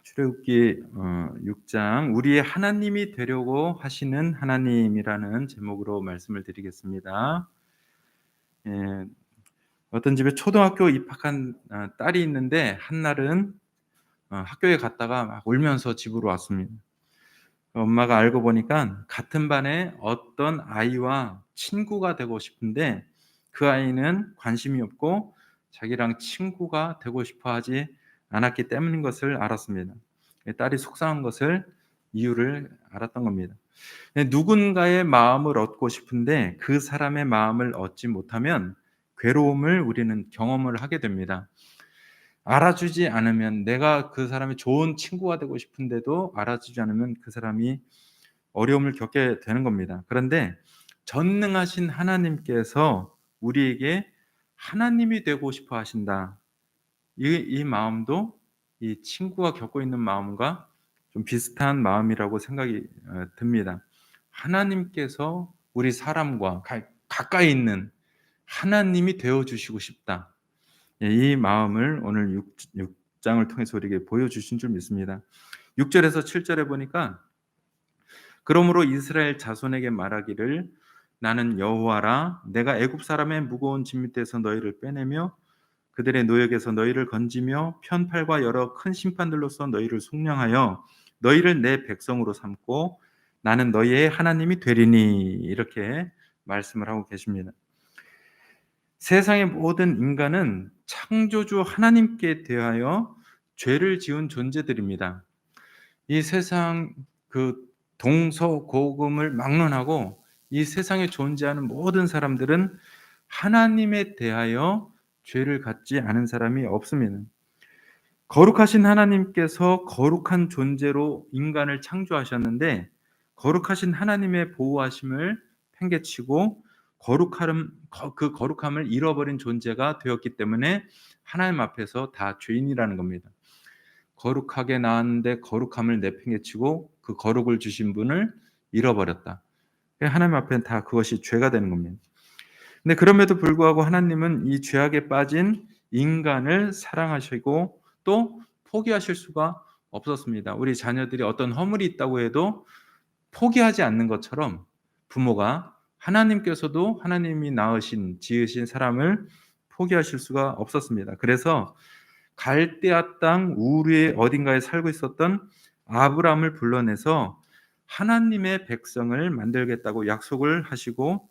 출애굽기 6장 우리의 하나님이 되려고 하시는 하나님이라는 제목으로 말씀을 드리겠습니다. 예, 어떤 집에 초등학교 입학한 딸이 있는데 한날은 학교에 갔다가 막 울면서 집으로 왔습니다. 엄마가 알고 보니까 같은 반에 어떤 아이와 친구가 되고 싶은데 그 아이는 관심이 없고 자기랑 친구가 되고 싶어 하지 않았기 때문인 것을 알았습니다. 딸이 속상한 것을 이유를 알았던 겁니다. 누군가의 마음을 얻고 싶은데 그 사람의 마음을 얻지 못하면 괴로움을 우리는 경험을 하게 됩니다. 알아주지 않으면 내가 그 사람의 좋은 친구가 되고 싶은데도 알아주지 않으면 그 사람이 어려움을 겪게 되는 겁니다. 그런데 전능하신 하나님께서 우리에게 하나님이 되고 싶어 하신다. 이 마음도 이 친구가 겪고 있는 마음과 좀 비슷한 마음이라고 생각이 듭니다. 하나님께서 우리 사람과 가까이 있는 하나님이 되어 주시고 싶다. 이 마음을 오늘 6장을 통해서 우리에게 보여주신 줄 믿습니다. 6절에서 7절에 보니까 그러므로 이스라엘 자손에게 말하기를 나는 여호와라 내가 애굽 사람의 무거운 짐 밑에서 너희를 빼내며 그들의 노역에서 너희를 건지며 편팔과 여러 큰 심판들로서 너희를 속량하여 너희를 내 백성으로 삼고 나는 너희의 하나님이 되리니 이렇게 말씀을 하고 계십니다. 세상의 모든 인간은 창조주 하나님께 대하여 죄를 지은 존재들입니다. 이 세상 그 동서고금을 막론하고 이 세상에 존재하는 모든 사람들은 하나님에 대하여 죄를 갖지 않은 사람이 없습니다. 거룩하신 하나님께서 거룩한 존재로 인간을 창조하셨는데 거룩하신 하나님의 보호하심을 팽개치고 그 거룩함을 잃어버린 존재가 되었기 때문에 하나님 앞에서 다 죄인이라는 겁니다. 거룩하게 나왔는데 거룩함을 내팽개치고 그 거룩을 주신 분을 잃어버렸다. 하나님 앞에는 다 그것이 죄가 되는 겁니다. 근데 그럼에도 불구하고 하나님은 이 죄악에 빠진 인간을 사랑하시고 또 포기하실 수가 없었습니다. 우리 자녀들이 어떤 허물이 있다고 해도 포기하지 않는 것처럼 부모가 하나님께서도 하나님이 지으신 사람을 포기하실 수가 없었습니다. 그래서 갈대아 땅 우르의 어딘가에 살고 있었던 아브라함을 불러내서 하나님의 백성을 만들겠다고 약속을 하시고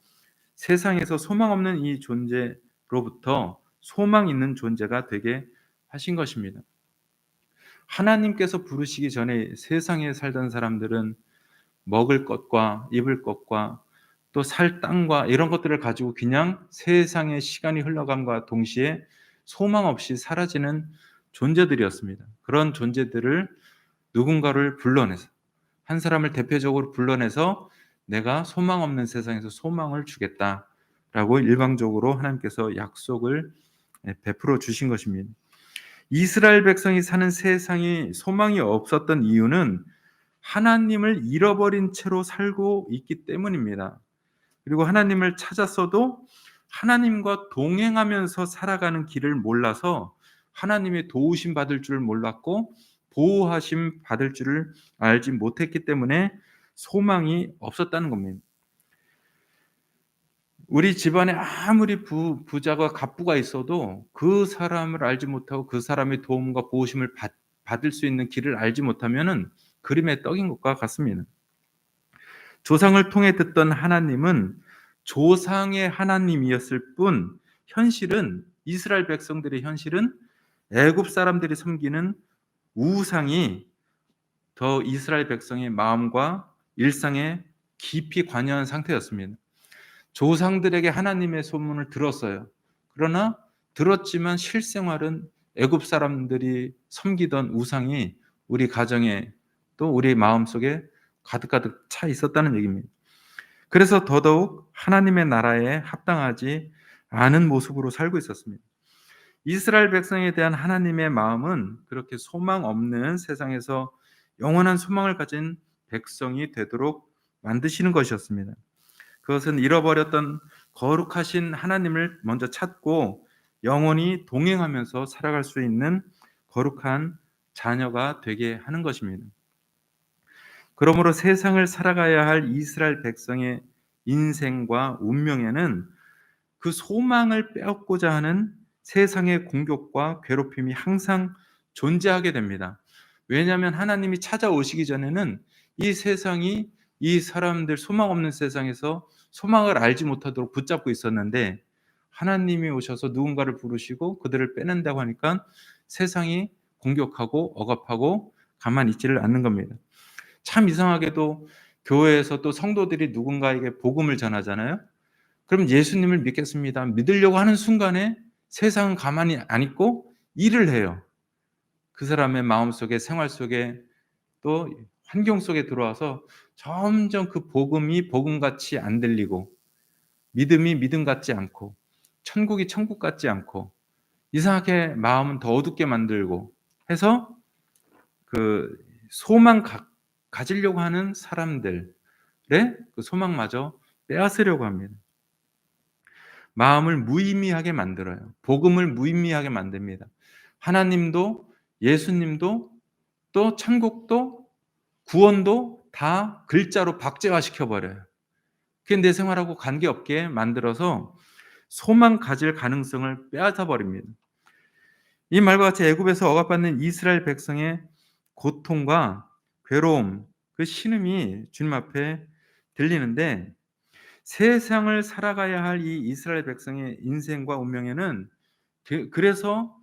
세상에서 소망 없는 이 존재로부터 소망 있는 존재가 되게 하신 것입니다. 하나님께서 부르시기 전에 세상에 살던 사람들은 먹을 것과 입을 것과 또 살 땅과 이런 것들을 가지고 그냥 세상의 시간이 흘러감과 동시에 소망 없이 사라지는 존재들이었습니다. 그런 존재들을 누군가를 불러내서 한 사람을 대표적으로 불러내서 내가 소망 없는 세상에서 소망을 주겠다라고 일방적으로 하나님께서 약속을 베풀어 주신 것입니다. 이스라엘 백성이 사는 세상이 소망이 없었던 이유는 하나님을 잃어버린 채로 살고 있기 때문입니다. 그리고 하나님을 찾았어도 하나님과 동행하면서 살아가는 길을 몰라서 하나님의 도우심 받을 줄 몰랐고 보호하심 받을 줄을 알지 못했기 때문에 소망이 없었다는 겁니다. 우리 집안에 아무리 부자가 갑부가 있어도 그 사람을 알지 못하고 그 사람의 도움과 보호심을 받을 수 있는 길을 알지 못하면은 그림의 떡인 것과 같습니다. 조상을 통해 듣던 하나님은 조상의 하나님이었을 뿐 현실은 이스라엘 백성들의 현실은 애굽 사람들이 섬기는 우상이 더 이스라엘 백성의 마음과 일상에 깊이 관여한 상태였습니다. 조상들에게 하나님의 소문을 들었어요. 그러나 들었지만 실생활은 애굽 사람들이 섬기던 우상이 우리 가정에 또 우리 마음속에 가득가득 차 있었다는 얘기입니다. 그래서 더더욱 하나님의 나라에 합당하지 않은 모습으로 살고 있었습니다. 이스라엘 백성에 대한 하나님의 마음은 그렇게 소망 없는 세상에서 영원한 소망을 가진 백성이 되도록 만드시는 것이었습니다. 그것은 잃어버렸던 거룩하신 하나님을 먼저 찾고 영원히 동행하면서 살아갈 수 있는 거룩한 자녀가 되게 하는 것입니다. 그러므로 세상을 살아가야 할 이스라엘 백성의 인생과 운명에는 그 소망을 빼앗고자 하는 세상의 공격과 괴롭힘이 항상 존재하게 됩니다. 왜냐하면 하나님이 찾아오시기 전에는 이 세상이 이 사람들 소망 없는 세상에서 소망을 알지 못하도록 붙잡고 있었는데 하나님이 오셔서 누군가를 부르시고 그들을 빼낸다고 하니까 세상이 공격하고 억압하고 가만히 있지를 않는 겁니다. 참 이상하게도 교회에서 또 성도들이 누군가에게 복음을 전하잖아요. 그럼 예수님을 믿겠습니다. 믿으려고 하는 순간에 세상은 가만히 안 있고 일을 해요. 그 사람의 마음속에 생활 속에 또 환경 속에 들어와서 점점 그 복음이 복음같이 안 들리고 믿음이 믿음 같지 않고 천국이 천국 같지 않고 이상하게 마음은 더 어둡게 만들고 해서 그 소망 가지려고 하는 사람들의 그 소망마저 빼앗으려고 합니다. 마음을 무의미하게 만들어요. 복음을 무의미하게 만듭니다. 하나님도 예수님도 또 천국도 구원도 다 글자로 박제화시켜 버려요. 그게 내 생활하고 관계없게 만들어서 소망 가질 가능성을 빼앗아 버립니다. 이 말과 같이 애굽에서 억압받는 이스라엘 백성의 고통과 괴로움, 그 신음이 주님 앞에 들리는데 세상을 살아가야 할 이 이스라엘 백성의 인생과 운명에는 그래서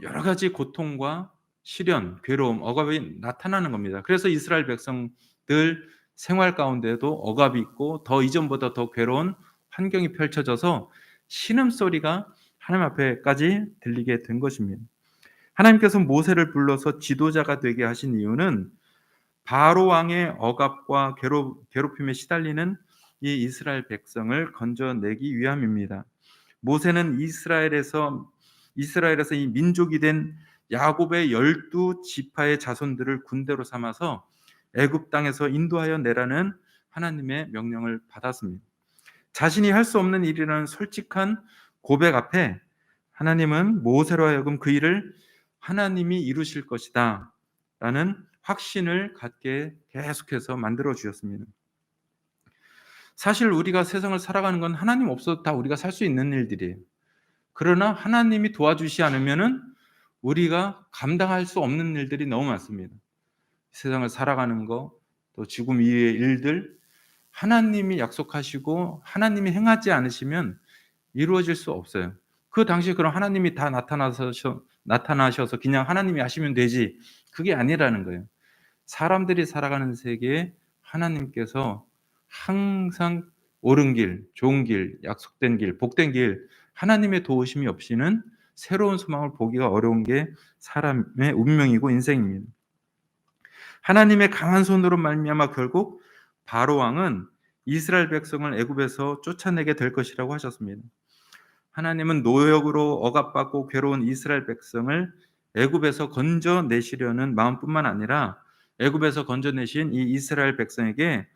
여러 가지 고통과 시련, 괴로움, 억압이 나타나는 겁니다. 그래서 이스라엘 백성들 생활 가운데도 억압이 있고 더 이전보다 더 괴로운 환경이 펼쳐져서 신음소리가 하나님 앞에까지 들리게 된 것입니다. 하나님께서 모세를 불러서 지도자가 되게 하신 이유는 바로 왕의 억압과 괴롭힘에 시달리는 이 이스라엘 백성을 건져내기 위함입니다. 모세는 이스라엘에서 이 민족이 된 야곱의 12지파의 자손들을 군대로 삼아서 애굽 땅에서 인도하여 내라는 하나님의 명령을 받았습니다. 자신이 할 수 없는 일이라는 솔직한 고백 앞에 하나님은 모세로 하여금 그 일을 하나님이 이루실 것이다 라는 확신을 갖게 계속해서 만들어 주셨습니다. 사실 우리가 세상을 살아가는 건 하나님 없어도 다 우리가 살 수 있는 일들이에요. 그러나 하나님이 도와주시 않으면은 우리가 감당할 수 없는 일들이 너무 많습니다. 세상을 살아가는 거, 또 지금 위의 일들, 하나님이 약속하시고 하나님이 행하지 않으시면 이루어질 수 없어요. 그 당시에 그럼 하나님이 다 나타나셔서 그냥 하나님이 하시면 되지, 그게 아니라는 거예요. 사람들이 살아가는 세계에 하나님께서 항상 옳은 길, 좋은 길, 약속된 길, 복된 길, 하나님의 도우심이 없이는 새로운 소망을 보기가 어려운 게 사람의 운명이고 인생입니다. 하나님의 강한 손으로 말미암아 결국 바로 왕은 이스라엘 백성을 애굽에서 쫓아내게 될 것이라고 하셨습니다. 하나님은 노역으로 억압받고 괴로운 이스라엘 백성을 애굽에서 건져내시려는 마음뿐만 아니라 애굽에서 건져내신 이 이스라엘 백성에게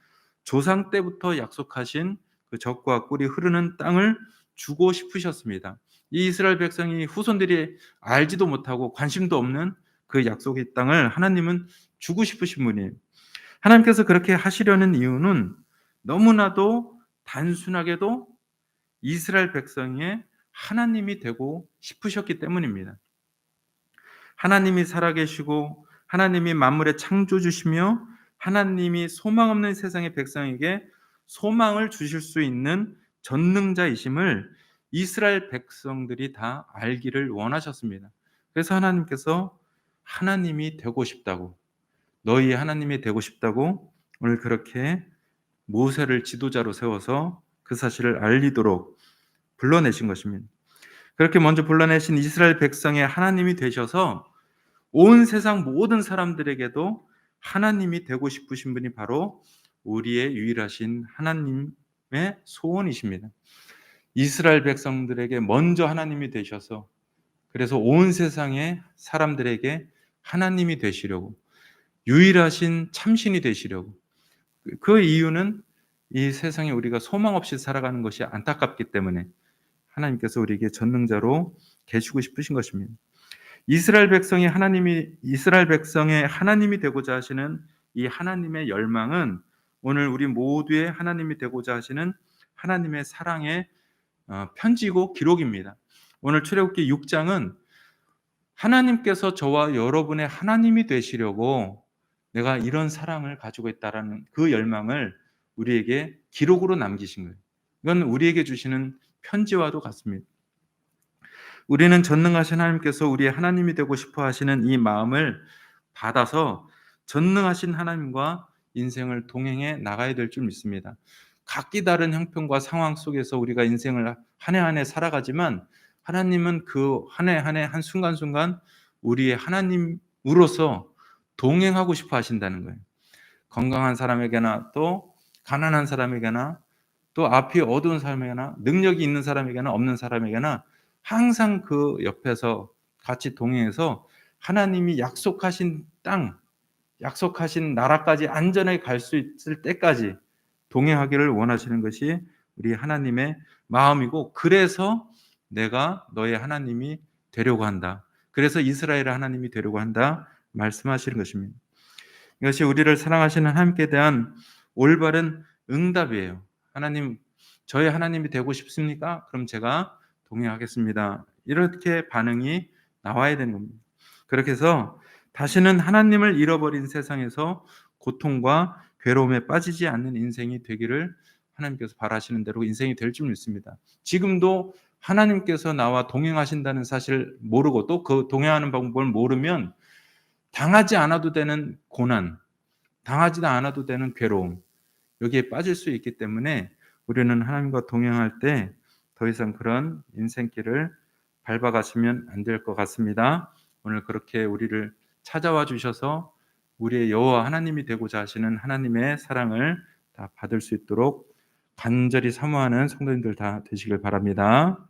조상 때부터 약속하신 그 젖과 꿀이 흐르는 땅을 주고 싶으셨습니다. 이 이스라엘 백성이 후손들이 알지도 못하고 관심도 없는 그 약속의 땅을 하나님은 주고 싶으신 분이에요. 하나님께서 그렇게 하시려는 이유는 너무나도 단순하게도 이스라엘 백성의 하나님이 되고 싶으셨기 때문입니다. 하나님이 살아계시고 하나님이 만물의 창조주시며 하나님이 소망 없는 세상의 백성에게 소망을 주실 수 있는 전능자이심을 이스라엘 백성들이 다 알기를 원하셨습니다. 그래서 하나님께서 하나님이 되고 싶다고, 너희 하나님이 되고 싶다고 오늘 그렇게 모세를 지도자로 세워서 그 사실을 알리도록 불러내신 것입니다. 그렇게 먼저 불러내신 이스라엘 백성의 하나님이 되셔서 온 세상 모든 사람들에게도 하나님이 되고 싶으신 분이 바로 우리의 유일하신 하나님의 소원이십니다. 이스라엘 백성들에게 먼저 하나님이 되셔서 그래서 온 세상의 사람들에게 하나님이 되시려고, 유일하신 참신이 되시려고, 그 이유는 이 세상에 우리가 소망 없이 살아가는 것이 안타깝기 때문에 하나님께서 우리에게 전능자로 계시고 싶으신 것입니다. 이스라엘 백성의 하나님이 되고자 하시는 이 하나님의 열망은 오늘 우리 모두의 하나님이 되고자 하시는 하나님의 사랑의 편지고 기록입니다. 오늘 출애굽기 6장은 하나님께서 저와 여러분의 하나님이 되시려고 내가 이런 사랑을 가지고 있다라는 그 열망을 우리에게 기록으로 남기신 거예요. 이건 우리에게 주시는 편지와도 같습니다. 우리는 전능하신 하나님께서 우리의 하나님이 되고 싶어 하시는 이 마음을 받아서 전능하신 하나님과 인생을 동행해 나가야 될 줄 믿습니다. 각기 다른 형편과 상황 속에서 우리가 인생을 한 해 한 해 살아가지만 하나님은 그 한 해 한 해 한 순간순간 우리의 하나님으로서 동행하고 싶어 하신다는 거예요. 건강한 사람에게나 또 가난한 사람에게나 또 앞이 어두운 사람에게나 능력이 있는 사람에게나 없는 사람에게나 항상 그 옆에서 같이 동행해서 하나님이 약속하신 땅, 약속하신 나라까지 안전하게 갈 수 있을 때까지 동행하기를 원하시는 것이 우리 하나님의 마음이고, 그래서 내가 너의 하나님이 되려고 한다. 그래서 이스라엘의 하나님이 되려고 한다 말씀하시는 것입니다. 이것이 우리를 사랑하시는 하나님께 대한 올바른 응답이에요. 하나님, 저의 하나님이 되고 싶습니까? 그럼 제가 동의하겠습니다. 이렇게 반응이 나와야 되는 겁니다. 그렇게 해서 다시는 하나님을 잃어버린 세상에서 고통과 괴로움에 빠지지 않는 인생이 되기를 하나님께서 바라시는 대로 인생이 될 줄 믿습니다. 지금도 하나님께서 나와 동행하신다는 사실을 모르고 또 그 동행하는 방법을 모르면 당하지 않아도 되는 고난, 당하지도 않아도 되는 괴로움, 여기에 빠질 수 있기 때문에 우리는 하나님과 동행할 때 더 이상 그런 인생길을 밟아가시면 안 될 것 같습니다. 오늘 그렇게 우리를 찾아와 주셔서 우리의 여호와 하나님이 되고자 하시는 하나님의 사랑을 다 받을 수 있도록 간절히 사모하는 성도님들 다 되시길 바랍니다.